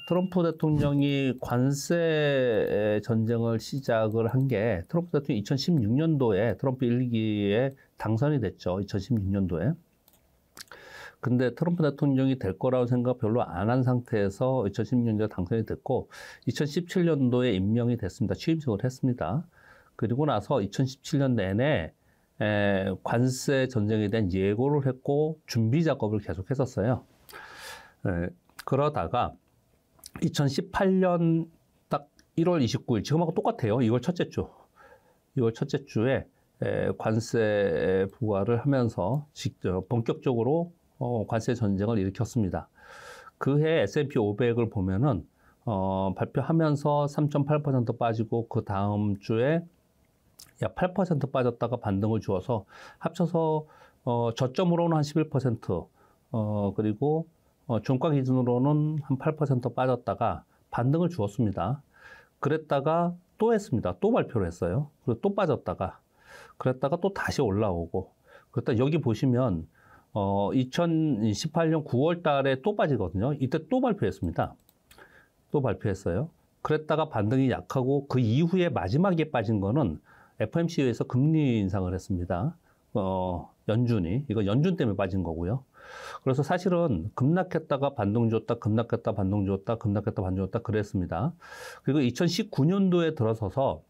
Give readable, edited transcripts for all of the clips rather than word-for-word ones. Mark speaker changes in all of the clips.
Speaker 1: 트럼프 대통령이 관세 전쟁을 시작을 한 게 트럼프 대통령이 2016년도에 트럼프 1기에 당선이 됐죠. 2016년도에. 근데 트럼프 대통령이 될 거라고 생각 별로 안 한 상태에서 2016년도에 당선이 됐고 2017년도에 임명이 됐습니다. 취임식을 했습니다. 그리고 나서 2017년 내내 관세 전쟁에 대한 예고를 했고 준비 작업을 계속 했었어요. 그러다가 2018년 딱 1월 29일, 지금하고 똑같아요. 2월 첫째 주. 2월 첫째 주에 관세 부과를 하면서 직접 본격적으로 관세 전쟁을 일으켰습니다. 그해 S&P 500을 보면은 발표하면서 3.8% 빠지고 그 다음 주에 약 8% 빠졌다가 반등을 주어서 합쳐서 저점으로는 한 11%, 그리고 종가 기준으로는 한 8% 빠졌다가 반등을 주었습니다. 그랬다가 또 했습니다. 또 발표를 했어요. 그리고 또 빠졌다가 그랬다가 또 다시 올라오고 그랬다 여기 보시면 2018년 9월 달에 또 빠지거든요. 이때 또 발표했습니다. 또 발표했어요. 그랬다가 반등이 약하고 그 이후에 마지막에 빠진 거는 FOMC에서 금리 인상을 했습니다. 연준이. 이거 연준 때문에 빠진 거고요. 그래서 사실은 급락했다가 반등 줬다, 급락했다, 반등 줬다, 급락했다, 반등 줬다 그랬습니다. 그리고 2019년도에 들어서서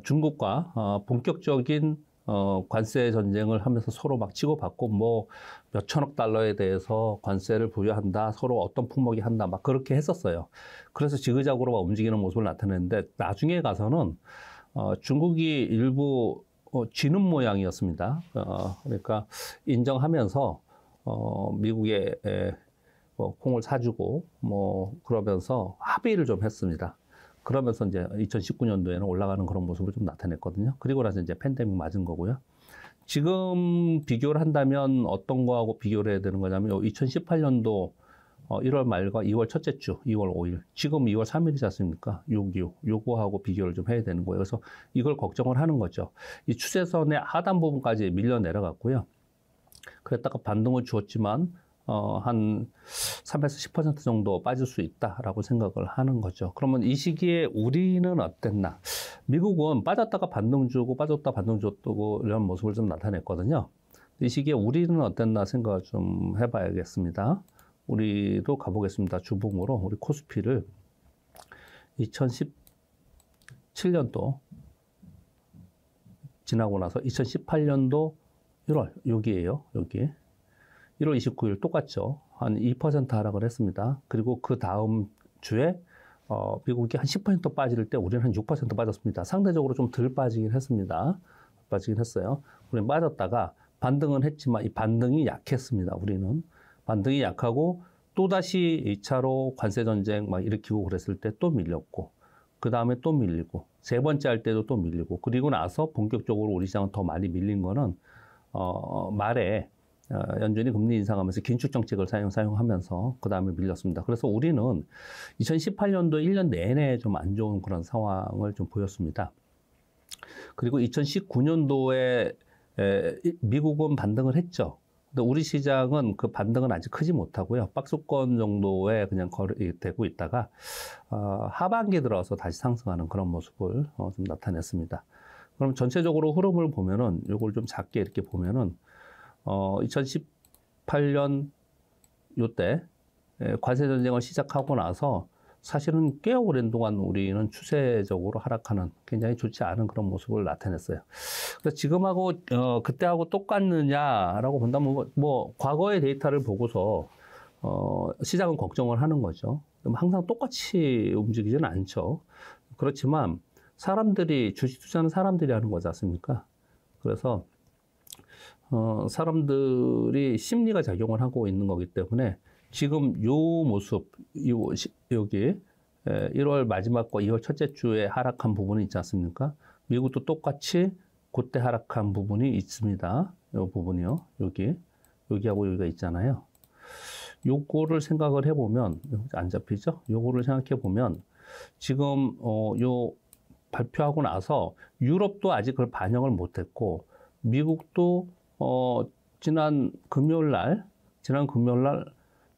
Speaker 1: 중국과 본격적인 관세 전쟁을 하면서 서로 막 치고받고 뭐 몇천억 달러에 대해서 관세를 부여한다, 서로 어떤 품목이 한다, 막 그렇게 했었어요. 그래서 지그작으로 막 움직이는 모습을 나타냈는데 나중에 가서는 중국이 일부 쥐는 모양이었습니다. 그러니까 인정하면서 미국에 콩을 사주고 뭐 그러면서 합의를 좀 했습니다. 그러면서 이제 2019년도에는 올라가는 그런 모습을 좀 나타냈거든요. 그리고 나서 이제 팬데믹 맞은 거고요. 지금 비교를 한다면 어떤 거하고 비교를 해야 되는 거냐면 2018년도 1월 말과 2월 첫째 주, 2월 5일. 지금 2월 3일이지 않습니까? 요거하고 비교를 좀 해야 되는 거예요. 그래서 이걸 걱정을 하는 거죠. 이 추세선의 하단 부분까지 밀려 내려갔고요. 그랬다가 반등을 주었지만 한 3에서 10% 정도 빠질 수 있다라고 생각을 하는 거죠. 그러면 이 시기에 우리는 어땠나? 미국은 빠졌다가 반등 주고 빠졌다 반등 줬고 이런 모습을 좀 나타냈거든요. 이 시기에 우리는 어땠나 생각을 좀 해봐야겠습니다. 우리도 가보겠습니다. 주봉으로 우리 코스피를 2017년도 지나고 나서 2018년도 1월 여기에요. 여기 1월 29일 똑같죠. 한 2% 하락을 했습니다. 그리고 그 다음 주에 미국이 한 10% 빠질 때 우리는 한 6% 빠졌습니다. 상대적으로 좀 덜 빠지긴 했습니다. 빠지긴 했어요. 우리는 빠졌다가 반등은 했지만 이 반등이 약했습니다. 우리는. 반등이 약하고 또다시 2차로 관세전쟁 막 일으키고 그랬을 때 또 밀렸고 그 다음에 또 밀리고 세 번째 할 때도 또 밀리고 그리고 나서 본격적으로 우리 시장은 더 많이 밀린 거는 말에 연준이 금리 인상하면서 긴축 정책을 사용하면서 그 다음에 밀렸습니다. 그래서 우리는 2018년도 1년 내내 좀 안 좋은 그런 상황을 좀 보였습니다. 그리고 2019년도에 미국은 반등을 했죠. 근데 우리 시장은 그 반등은 아직 크지 못하고요. 박스권 정도에 그냥 되고 있다가 하반기에 들어서 다시 상승하는 그런 모습을 좀 나타냈습니다. 그럼 전체적으로 흐름을 보면은 요걸 좀 작게 이렇게 보면은 2018년 요때 관세 전쟁을 시작하고 나서 사실은 꽤 오랜 동안 우리는 추세적으로 하락하는 굉장히 좋지 않은 그런 모습을 나타냈어요. 그래서 지금하고 그때하고 똑같느냐라고 본다면 뭐 과거의 데이터를 보고서 시장은 걱정을 하는 거죠. 항상 똑같이 움직이지는 않죠. 그렇지만 사람들이 주식 투자하는 사람들이 하는 거지 않습니까? 그래서 사람들이 심리가 작용을 하고 있는 거기 때문에 지금 요 모습, 여기 1월 마지막과 2월 첫째 주에 하락한 부분이 있지 않습니까? 미국도 똑같이 그때 하락한 부분이 있습니다. 요 부분이요. 여기하고 여기가 있잖아요. 요거를 생각을 해보면, 안 잡히죠? 요거를 생각해 보면, 지금, 요 발표하고 나서 유럽도 아직 그걸 반영을 못했고, 미국도, 지난 금요일 날,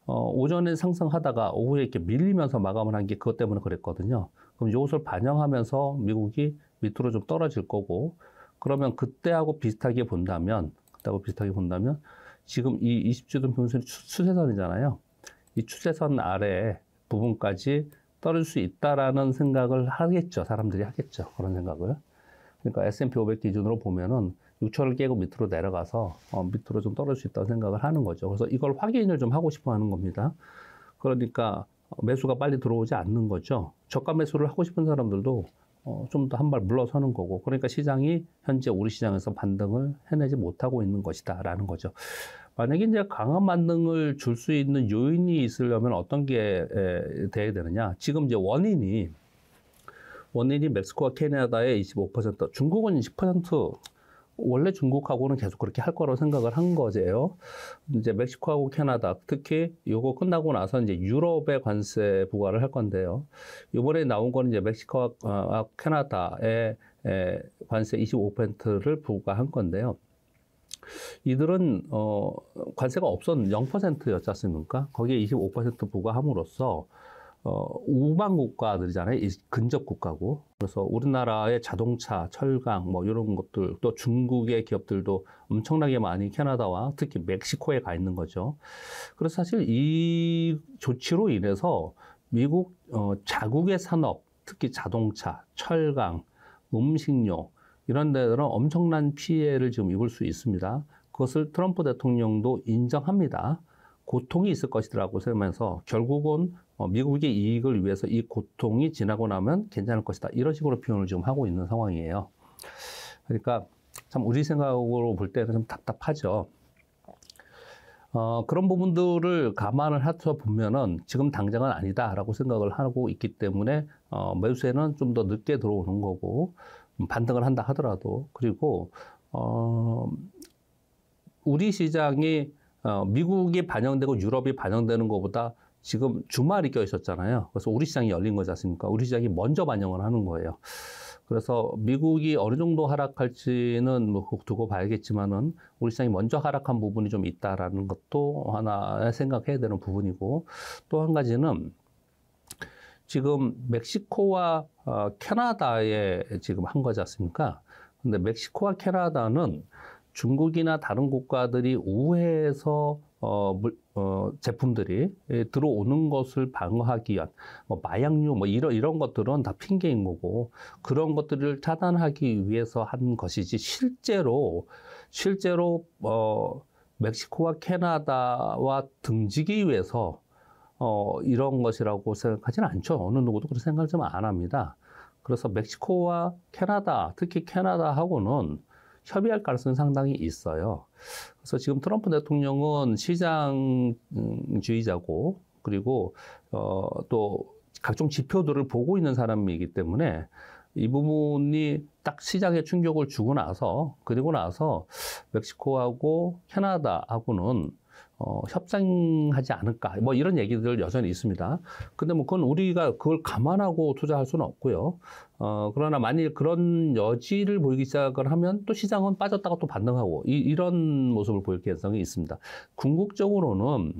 Speaker 1: 오전에 상승하다가 오후에 이렇게 밀리면서 마감을 한 게 그것 때문에 그랬거든요. 그럼 이것을 반영하면서 미국이 밑으로 좀 떨어질 거고, 그러면 그때하고 비슷하게 본다면 지금 이 20주든 평균선이 추세선이잖아요. 이 추세선 아래 부분까지 떨어질 수 있다라는 생각을 하겠죠. 사람들이 하겠죠. 그런 생각을. 그러니까 S&P 500 기준으로 보면은 6천을 깨고 밑으로 내려가서 밑으로 좀 떨어질 수 있다고 생각을 하는 거죠. 그래서 이걸 확인을 좀 하고 싶어 하는 겁니다. 그러니까 매수가 빨리 들어오지 않는 거죠. 저가 매수를 하고 싶은 사람들도 좀 더 한 발 물러서는 거고, 그러니까 시장이 현재 우리 시장에서 반등을 해내지 못하고 있는 것이다라는 거죠. 만약에 이제 강한 반등을 줄 수 있는 요인이 있으려면 어떤 게 돼야 되느냐? 지금 이제 원인이 멕시코와 캐나다의 25%, 중국은 10%, 원래 중국하고는 계속 그렇게 할 거라고 생각을 한 거죠. 이제 멕시코하고 캐나다, 특히 요거 끝나고 나서 이제 유럽에 관세 부과를 할 건데요. 이번에 나온 거는 이제 멕시코와 캐나다의 관세 25%를 부과한 건데요. 이들은 관세가 0%였지 않습니까? 거기에 25% 부과함으로써 우방 국가들이잖아요. 이 근접 국가고. 그래서 우리나라의 자동차, 철강, 뭐 이런 것들, 또 중국의 기업들도 엄청나게 많이 캐나다와 특히 멕시코에 가 있는 거죠. 그래서 사실 이 조치로 인해서 미국 자국의 산업, 특히 자동차, 철강, 음식료 이런 데들은 엄청난 피해를 지금 입을 수 있습니다. 그것을 트럼프 대통령도 인정합니다. 고통이 있을 것이라고 생각하면서 결국은 미국의 이익을 위해서 이 고통이 지나고 나면 괜찮을 것이다. 이런 식으로 표현을 지금 하고 있는 상황이에요. 그러니까 참 우리 생각으로 볼 때는 좀 답답하죠. 그런 부분들을 감안을 해서 보면은 지금 당장은 아니다라고 생각을 하고 있기 때문에 매수에는 좀 더 늦게 들어오는 거고, 반등을 한다 하더라도, 그리고 우리 시장이 미국이 반영되고 유럽이 반영되는 것보다 지금 주말이 껴 있었잖아요. 그래서 우리 시장이 열린 거지 않습니까? 우리 시장이 먼저 반영을 하는 거예요. 그래서 미국이 어느 정도 하락할지는 뭐 두고 봐야겠지만은 우리 시장이 먼저 하락한 부분이 좀 있다라는 것도 하나 생각해야 되는 부분이고, 또 한 가지는 지금 멕시코와 캐나다에 지금 한 거지 않습니까? 근데 멕시코와 캐나다는 중국이나 다른 국가들이 우회해서 제품들이 들어오는 것을 방어하기 위한 뭐 마약류 뭐 이런 것들은 다 핑계인 거고, 그런 것들을 차단하기 위해서 한 것이지 실제로 멕시코와 캐나다와 등지기 위해서 이런 것이라고 생각하지는 않죠. 어느 누구도 그렇게 생각을 좀 안 합니다. 그래서 멕시코와 캐나다, 특히 캐나다하고는 협의할 가능성이 상당히 있어요. 그래서 지금 트럼프 대통령은 시장주의자고, 그리고 또 각종 지표들을 보고 있는 사람이기 때문에 이 부분이 딱 시장에 충격을 주고 나서, 그리고 나서 멕시코하고 캐나다하고는 협상하지 않을까, 뭐 이런 얘기들 여전히 있습니다. 근데 뭐 그건 우리가 그걸 감안하고 투자할 수는 없고요. 그러나 만일 그런 여지를 보이기 시작을 하면 또 시장은 빠졌다가 또 반등하고 이런 모습을 보일 가능성이 있습니다. 궁극적으로는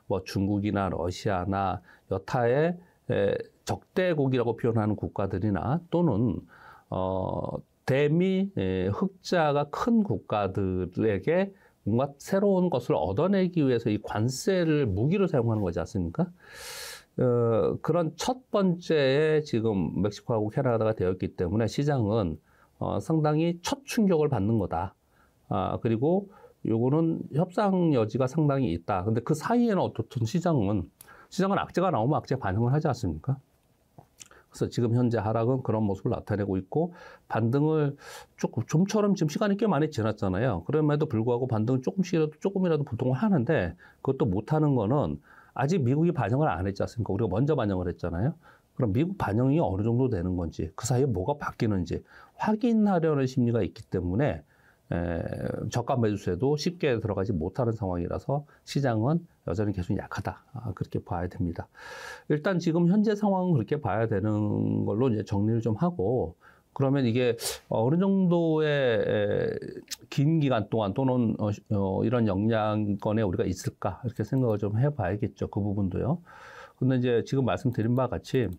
Speaker 1: 뭐 중국이나 러시아나 여타의 적대국이라고 표현하는 국가들이나 또는 대미 흑자가 큰 국가들에게 뭔가 새로운 것을 얻어내기 위해서 이 관세를 무기로 사용하는 거지 않습니까? 그런 첫 번째에 지금 멕시코하고 캐나다가 되었기 때문에 시장은 상당히 첫 충격을 받는 거다. 그리고 요거는 협상 여지가 상당히 있다. 근데 그 사이에는 어떻든 시장은 악재가 나오면 악재 반응을 하지 않습니까? 그래서 지금 현재 하락은 그런 모습을 나타내고 있고, 반등을 좀처럼 지금 시간이 꽤 많이 지났잖아요. 그럼에도 불구하고 반등을 조금이라도 보통을 하는데, 그것도 못하는 거는 아직 미국이 반영을 안 했지 않습니까? 우리가 먼저 반영을 했잖아요. 그럼 미국 반영이 어느 정도 되는 건지, 그 사이에 뭐가 바뀌는지 확인하려는 심리가 있기 때문에 저가 매수세도 쉽게 들어가지 못하는 상황이라서 시장은 여전히 계속 약하다. 그렇게 봐야 됩니다. 일단 지금 현재 상황은 그렇게 봐야 되는 걸로 이제 정리를 좀 하고, 그러면 이게 어느 정도의 긴 기간 동안 또는 이런 영향권에 우리가 있을까 이렇게 생각을 좀 해봐야겠죠. 그 부분도요. 근데 이제 지금 말씀드린 바와 같이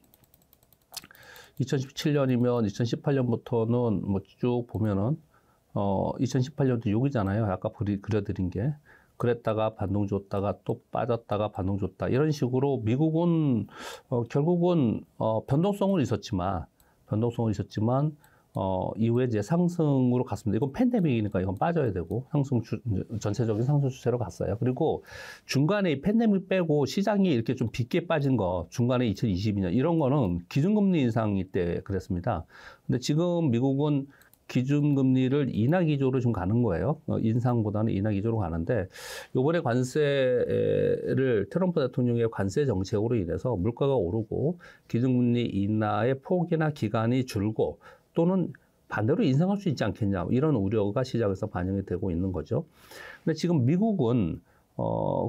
Speaker 1: 2017년이면 2018년부터는 뭐 쭉 보면은 2018년도 6이잖아요. 아까 그려드린 게. 그랬다가 반동 줬다가 또 빠졌다가 반동 줬다. 이런 식으로 미국은 결국은 변동성은 있었지만 이후에 이제 상승으로 갔습니다. 이건 팬데믹이니까 이건 빠져야 되고 전체적인 상승 추세로 갔어요. 그리고 중간에 이 팬데믹 빼고 시장이 이렇게 좀 빗게 빠진 거 중간에 2022년 이런 거는 기준금리 인상이 때 그랬습니다. 근데 지금 미국은 기준금리를 인하 기조로 좀 가는 거예요. 인상보다는 인하 기조로 가는데 이번에 관세를 트럼프 대통령의 관세 정책으로 인해서 물가가 오르고 기준금리 인하의 폭이나 기간이 줄고 또는 반대로 인상할 수 있지 않겠냐 이런 우려가 시장에서 반영이 되고 있는 거죠. 근데 지금 미국은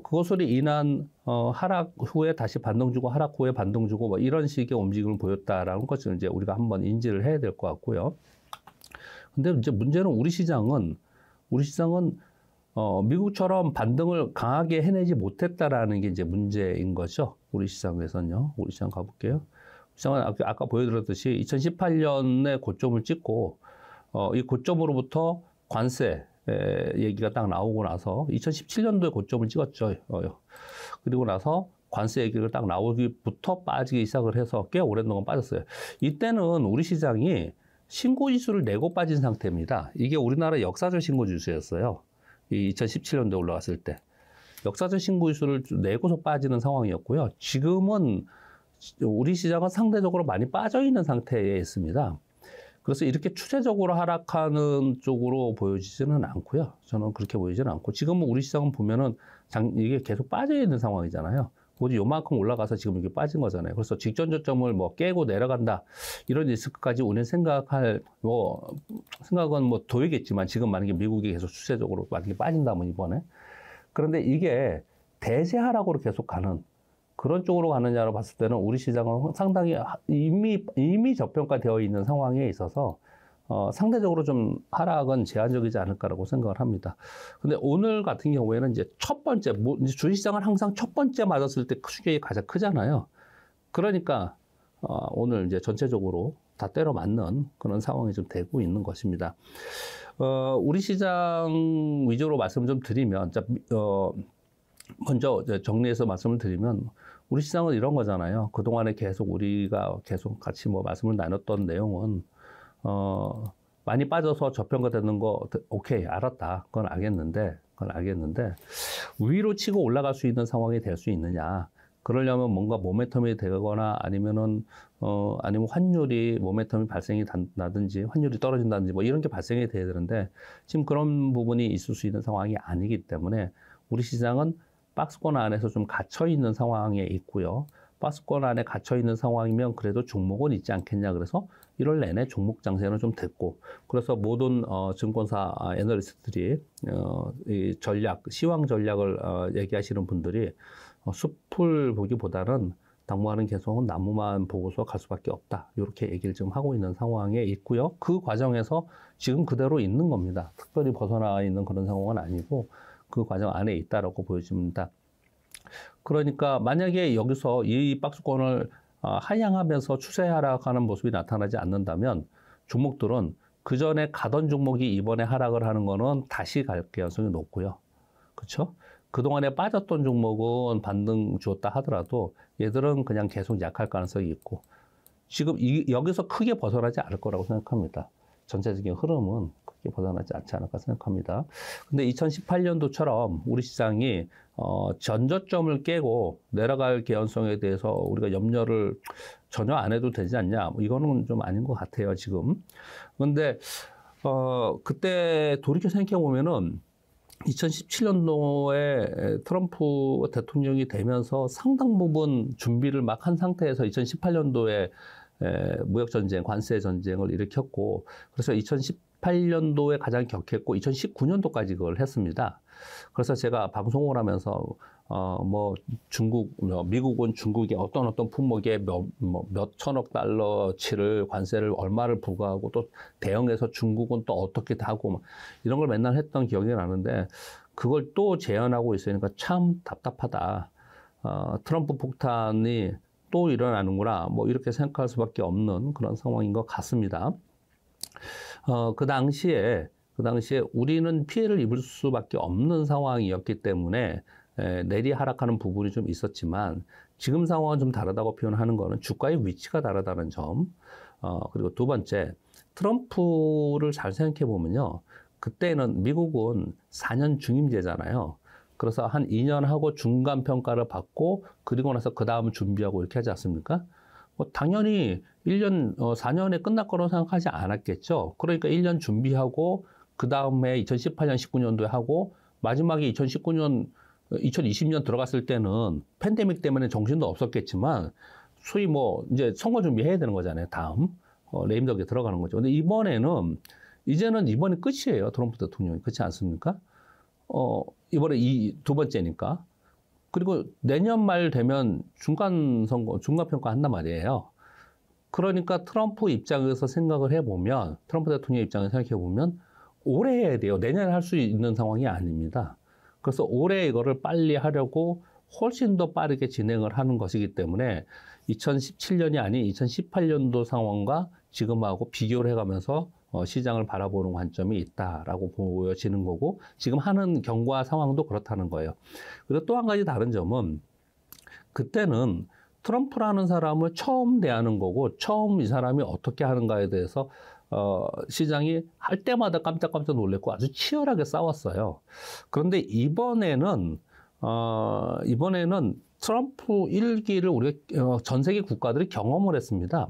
Speaker 1: 그것을 인한 하락 후에 다시 반등 주고 하락 후에 반등 주고 뭐 이런 식의 움직임을 보였다라는 것을 이제 우리가 한번 인지를 해야 될 것 같고요. 근데 이제 문제는 우리 시장은 미국처럼 반등을 강하게 해내지 못했다라는 게 이제 문제인 거죠. 우리 시장에서는요. 우리 시장 가볼게요. 시장은 아까 보여드렸듯이 2018년에 고점을 찍고 이 고점으로부터 관세 얘기가 딱 나오고 나서 2017년도에 고점을 찍었죠. 그리고 나서 관세 얘기가 딱 나오기부터 빠지기 시작을 해서 꽤 오랜 동안 빠졌어요. 이때는 우리 시장이 신고지수를 내고 빠진 상태입니다. 이게 우리나라 역사적 신고지수였어요. 이 2017년도에 올라갔을 때. 역사적 신고지수를 내고서 빠지는 상황이었고요. 지금은 우리 시장은 상대적으로 많이 빠져있는 상태에 있습니다. 그래서 이렇게 추세적으로 하락하는 쪽으로 보여지지는 않고요. 저는 그렇게 보이지는 않고. 지금은 우리 시장은 보면은 이게 계속 빠져있는 상황이잖아요. 곧 요만큼 올라가서 지금 이게 빠진 거잖아요. 그래서 직전 저점을 뭐 깨고 내려간다 이런 리스크까지 우리는 생각은 뭐 도이겠지만 지금 만약에 미국이 계속 추세적으로 만약에 빠진다면 이번에 그런데 이게 대세 하락으로 계속 가는 그런 쪽으로 가느냐로 봤을 때는 우리 시장은 상당히 이미 저평가되어 있는 상황에 있어서 상대적으로 좀 하락은 제한적이지 않을까라고 생각을 합니다. 근데 오늘 같은 경우에는 이제 첫 번째, 주식시장은 항상 첫 번째 맞았을 때 충격이 가장 크잖아요. 그러니까 오늘 이제 전체적으로 다 때려 맞는 그런 상황이 좀 되고 있는 것입니다. 우리 시장 위주로 말씀을 좀 드리면, 먼저 정리해서 말씀을 드리면, 우리 시장은 이런 거잖아요. 그동안에 우리가 계속 같이 뭐 말씀을 나눴던 내용은, 많이 빠져서 저평가되는 거, 오케이, 알았다. 그건 알겠는데, 위로 치고 올라갈 수 있는 상황이 될 수 있느냐. 그러려면 뭔가 모멘텀이 되거나 아니면 환율이 모멘텀이 발생이 나든지 환율이 떨어진다든지 뭐 이런 게 발생이 돼야 되는데 지금 그런 부분이 있을 수 있는 상황이 아니기 때문에 우리 시장은 박스권 안에서 좀 갇혀 있는 상황에 있고요. 박스권 안에 갇혀 있는 상황이면 그래도 종목은 있지 않겠냐. 그래서 1월 내내 종목 장세는 좀 됐고, 그래서 모든 증권사 애널리스트들이 이 시황 전략을 얘기하시는 분들이 숲을 보기보다는 당분간은 계속 나무만 보고서 갈 수밖에 없다. 이렇게 얘기를 지금 하고 있는 상황에 있고요. 그 과정에서 지금 그대로 있는 겁니다. 특별히 벗어나 있는 그런 상황은 아니고 그 과정 안에 있다라고 보여집니다. 그러니까 만약에 여기서 이 박스권을 하향하면서 추세 하락하는 모습이 나타나지 않는다면 종목들은 그 전에 가던 종목이 이번에 하락을 하는 거는 다시 갈 가능성이 높고요. 그렇죠? 그동안에 빠졌던 종목은 반등 주었다 하더라도 얘들은 그냥 계속 약할 가능성이 있고 지금 여기서 크게 벗어나지 않을 거라고 생각합니다. 전체적인 흐름은 크게 벗어나지 않지 않을까 생각합니다. 근데 2018년도처럼 우리 시장이 전저점을 깨고 내려갈 개연성에 대해서 우리가 염려를 전혀 안 해도 되지 않냐? 이거는 좀 아닌 것 같아요, 지금. 그런데 그때 돌이켜 생각해 보면은 2017년도에 트럼프 대통령이 되면서 상당 부분 준비를 막 한 상태에서 2018년도에 무역전쟁, 관세전쟁을 일으켰고, 그래서 2018년도에 가장 격했고, 2019년도까지 그걸 했습니다. 그래서 제가 방송을 하면서, 뭐 미국은 중국에 어떤 품목에 몇 천억 달러치를 관세를 얼마를 부과하고 또 대응해서 중국은 또 어떻게 하고 막 이런 걸 맨날 했던 기억이 나는데 그걸 또 재현하고 있으니까 참 답답하다. 트럼프 폭탄이 또 일어나는구나. 뭐 이렇게 생각할 수밖에 없는 그런 상황인 것 같습니다. 그 당시에 우리는 피해를 입을 수밖에 없는 상황이었기 때문에 내리 하락하는 부분이 좀 있었지만 지금 상황은 좀 다르다고 표현하는 거는 주가의 위치가 다르다는 점. 그리고 두 번째, 트럼프를 잘 생각해 보면요. 그때는 미국은 4년 중임제잖아요. 그래서 한 2년 하고 중간 평가를 받고 그리고 나서 그 다음 준비하고 이렇게 하지 않습니까? 뭐 당연히 4년에 끝날 거라고 생각하지 않았겠죠. 그러니까 1년 준비하고 그 다음에 2018년, 19년도에 하고 마지막에 2020년 들어갔을 때는 팬데믹 때문에 정신도 없었겠지만 소위 뭐 이제 선거 준비해야 되는 거잖아요. 다음 레임덕에 들어가는 거죠. 근데 이번이 끝이에요. 트럼프 대통령이. 그렇지 않습니까? 이번에 두 번째니까. 그리고 내년 말 되면 중간 평가 한단 말이에요. 그러니까 트럼프 입장에서 생각을 해보면, 트럼프 대통령 입장에서 생각해보면, 올해 해야 돼요. 내년에 할 수 있는 상황이 아닙니다. 그래서 올해 이거를 빨리 하려고 훨씬 더 빠르게 진행을 하는 것이기 때문에 2017년이 아닌 2018년도 상황과 지금하고 비교를 해가면서 시장을 바라보는 관점이 있다라고 보여지는 거고 지금 하는 경과 상황도 그렇다는 거예요. 그리고 또 한 가지 다른 점은 그때는 트럼프라는 사람을 처음 대하는 거고 처음 이 사람이 어떻게 하는가에 대해서 시장이 할 때마다 깜짝깜짝 놀랐고 아주 치열하게 싸웠어요. 그런데 이번에는 트럼프 1기를 우리가 전 세계 국가들이 경험을 했습니다.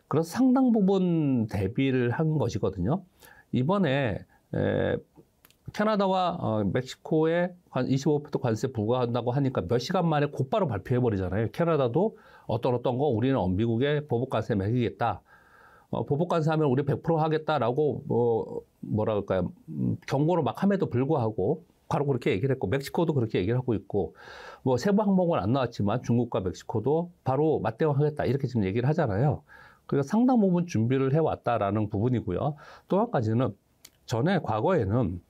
Speaker 1: 그래서 상당 부분 대비를 한 것이거든요. 이번에 캐나다와 멕시코에 25% 관세 부과한다고 하니까 몇 시간 만에 곧바로 발표해버리잖아요. 캐나다도 어떤 거 우리는 미국에 보복 관세 매기겠다. 보복 관세하면 우리 100% 하겠다라고 뭐랄까요 경고를 막 함에도 불구하고 바로 그렇게 얘기를 했고 멕시코도 그렇게 얘기를 하고 있고 뭐 세부 항목은 안 나왔지만 중국과 멕시코도 바로 맞대응하겠다 이렇게 지금 얘기를 하잖아요. 그러니까 상당 부분 준비를 해왔다라는 부분이고요. 또 한 가지는 과거에는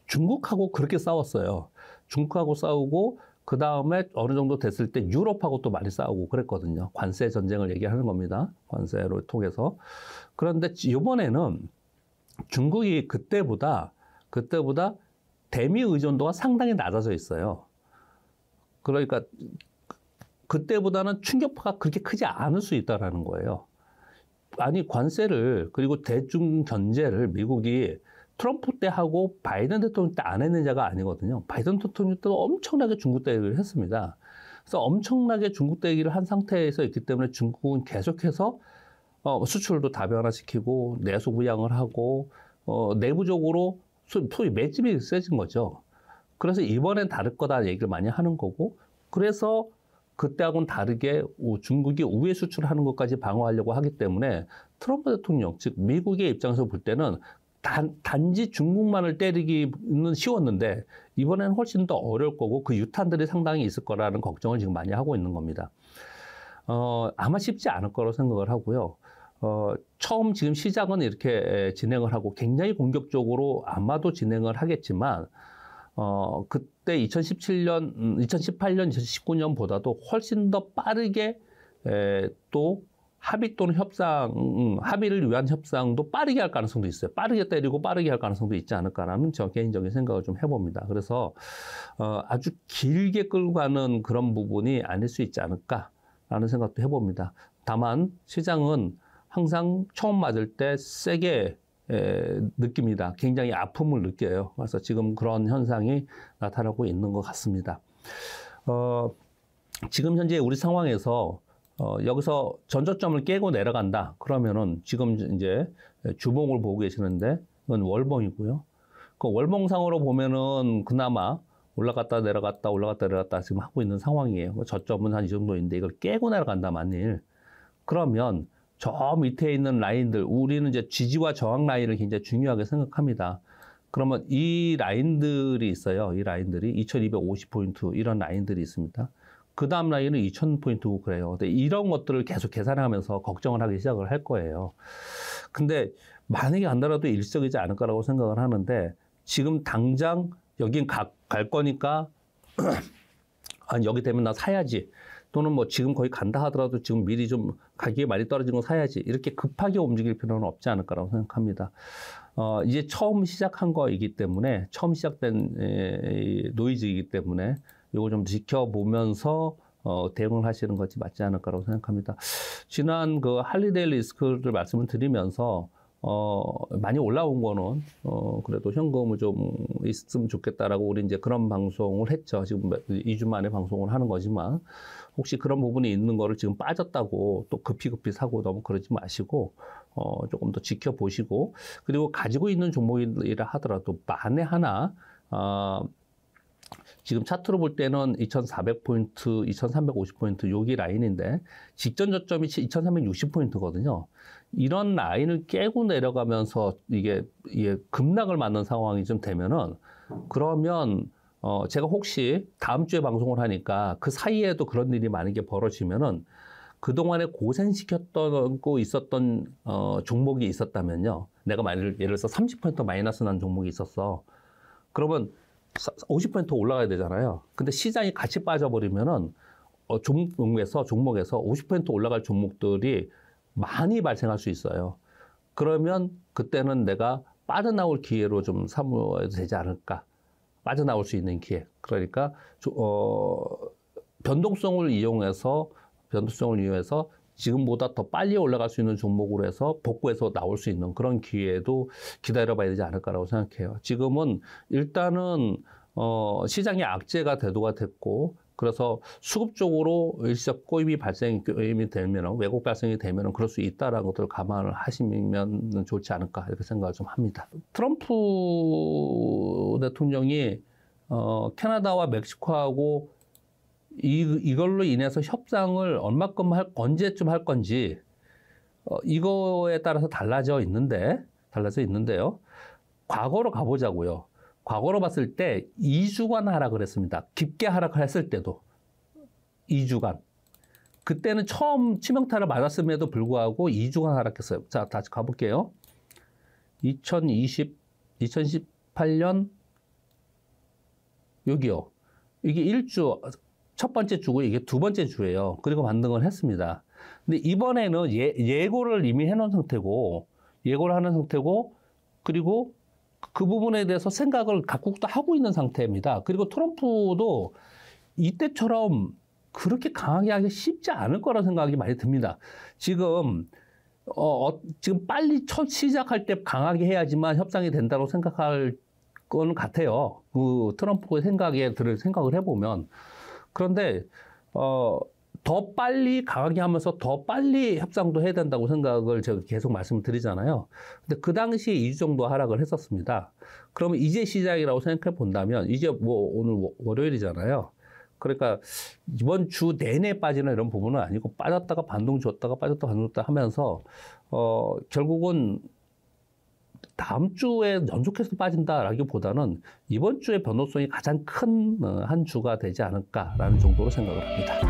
Speaker 1: 중국하고 그렇게 싸웠어요. 중국하고 싸우고 그 다음에 어느 정도 됐을 때 유럽하고 또 많이 싸우고 그랬거든요. 관세 전쟁을 얘기하는 겁니다. 관세를 통해서. 그런데 이번에는 중국이 그때보다 대미 의존도가 상당히 낮아져 있어요. 그러니까 그때보다는 충격파가 그렇게 크지 않을 수 있다는 거예요. 아니 관세를 그리고 대중 견제를 미국이 트럼프 때 하고 바이든 대통령 때 안 했는 자가 아니거든요. 바이든 대통령 때도 엄청나게 중국 대기를 했습니다. 그래서 엄청나게 중국 대기를 한 상태에서 있기 때문에 중국은 계속해서 수출도 다변화시키고 내수 부양을 하고 내부적으로 소위 맷집이 세진 거죠. 그래서 이번엔 다를 거다 얘기를 많이 하는 거고 그래서 그때하고는 다르게 중국이 우회 수출하는 것까지 방어하려고 하기 때문에 트럼프 대통령, 즉 미국의 입장에서 볼 때는 단지 중국만을 때리기는 쉬웠는데 이번에는 훨씬 더 어려울 거고 그 유탄들이 상당히 있을 거라는 걱정을 지금 많이 하고 있는 겁니다. 아마 쉽지 않을 거라고 생각을 하고요. 처음 지금 시작은 이렇게 진행을 하고 굉장히 공격적으로 아마도 진행을 하겠지만 그때 2018년, 2019년보다도 훨씬 더 빠르게 또 합의 또는 합의를 위한 협상도 빠르게 할 가능성도 있어요. 빠르게 때리고 빠르게 할 가능성도 있지 않을까라는 저 개인적인 생각을 좀 해봅니다. 그래서 아주 길게 끌고 가는 그런 부분이 아닐 수 있지 않을까라는 생각도 해봅니다. 다만 시장은 항상 처음 맞을 때 세게 느낍니다. 굉장히 아픔을 느껴요. 그래서 지금 그런 현상이 나타나고 있는 것 같습니다. 지금 현재 우리 상황에서 여기서 전저점을 깨고 내려간다. 그러면은 지금 이제 주봉을 보고 계시는데 이건 월봉이고요. 그 월봉상으로 보면은 그나마 올라갔다 내려갔다 지금 하고 있는 상황이에요. 저점은 한 이 정도인데 이걸 깨고 내려간다 만일 그러면 저 밑에 있는 라인들 우리는 이제 지지와 저항 라인을 굉장히 중요하게 생각합니다. 그러면 이 라인들이 있어요. 이 라인들이 2250포인트 이런 라인들이 있습니다. 그 다음 라인은 2000포인트고 그래요. 근데 이런 것들을 계속 계산하면서 걱정을 하기 시작을 할 거예요. 근데 만약에 간다라도 일시적이지 않을까라고 생각을 하는데 지금 당장 여긴 갈 거니까 아니, 여기 되면 나 사야지. 또는 뭐 지금 거의 간다 하더라도 지금 미리 좀 가격이 많이 떨어진 거 사야지. 이렇게 급하게 움직일 필요는 없지 않을까라고 생각합니다. 이제 처음 시작한 거이기 때문에, 처음 시작된 노이즈이기 때문에 이거 좀 지켜보면서 대응을 하시는 것이 맞지 않을까라고 생각합니다. 지난 그 할리데이 리스크를 말씀을 드리면서 많이 올라온 거는 그래도 현금을 좀 있으면 좋겠다라고 우리 이제 그런 방송을 했죠. 지금 2주 만에 방송을 하는 거지만 혹시 그런 부분이 있는 거를 지금 빠졌다고 또 급히 사고 너무 그러지 마시고 조금 더 지켜보시고, 그리고 가지고 있는 종목이라 하더라도 만에 하나 지금 차트로 볼 때는 2400포인트, 2350포인트 여기 라인인데 직전 저점이 2360포인트거든요. 이런 라인을 깨고 내려가면서 이게 급락을 맞는 상황이 좀 되면은, 그러면 제가 혹시 다음 주에 방송을 하니까 그 사이에도 그런 일이 많은 게 벌어지면은 그동안에 고생시켰던 거 있었던 종목이 있었다면요. 내가 예를 들어서 30포인트 마이너스 난 종목이 있었어. 그러면 50포인트 올라가야 되잖아요. 근데 시장이 같이 빠져버리면은 종목에서 50포인트 올라갈 종목들이 많이 발생할 수 있어요. 그러면 그때는 내가 빠져나올 기회로 좀 삼아야 되지 않을까. 빠져나올 수 있는 기회. 그러니까 변동성을 이용해서 지금보다 더 빨리 올라갈 수 있는 종목으로 해서 복구해서 나올 수 있는 그런 기회도 기다려봐야 되지 않을까라고 생각해요. 지금은 일단은 시장이 악재가 대두가 됐고, 그래서 수급적으로 일시적 꼬임이 발생이 되면, 왜곡 발생이 되면 그럴 수 있다라는 것들을 감안을 하시면 좋지 않을까 이렇게 생각을 좀 합니다. 트럼프 대통령이 캐나다와 멕시코하고 이걸로 인해서 협상을 얼마큼 언제쯤 할 건지 이거에 따라서 달라져 있는데요. 과거로 가보자고요. 과거로 봤을 때 2주간 하락을 했습니다. 깊게 하락을 했을 때도 2주간. 그때는 처음 치명타를 맞았음에도 불구하고 2주간 하락했어요. 자, 다시 가볼게요. 2018년 여기요. 이게 1주, 첫 번째 주고 이게 두 번째 주예요. 그리고 반등을 했습니다. 근데 이번에는 예고를 이미 해놓은 상태고, 그리고 그 부분에 대해서 생각을 각국도 하고 있는 상태입니다. 그리고 트럼프도 이때처럼 그렇게 강하게 하기 쉽지 않을 거라 생각이 많이 듭니다. 지금 빨리 첫 시작할 때 강하게 해야지만 협상이 된다고 생각할 건 같아요. 그 트럼프의 생각을 해보면. 그런데 더 빨리 강하게 하면서 더 빨리 협상도 해야 된다고 생각을 제가 계속 말씀을 드리잖아요. 근데 그 당시에 2주 정도 하락을 했었습니다. 그러면 이제 시작이라고 생각해 본다면, 이제 뭐 오늘 월요일이잖아요. 그러니까 이번 주 내내 빠지는 이런 부분은 아니고, 빠졌다가 반동 줬다가 빠졌다가 반동 줬다 하면서 결국은 다음 주에 연속해서 빠진다라기보다는 이번 주의 변동성이 가장 큰 한 주가 되지 않을까라는 정도로 생각을 합니다.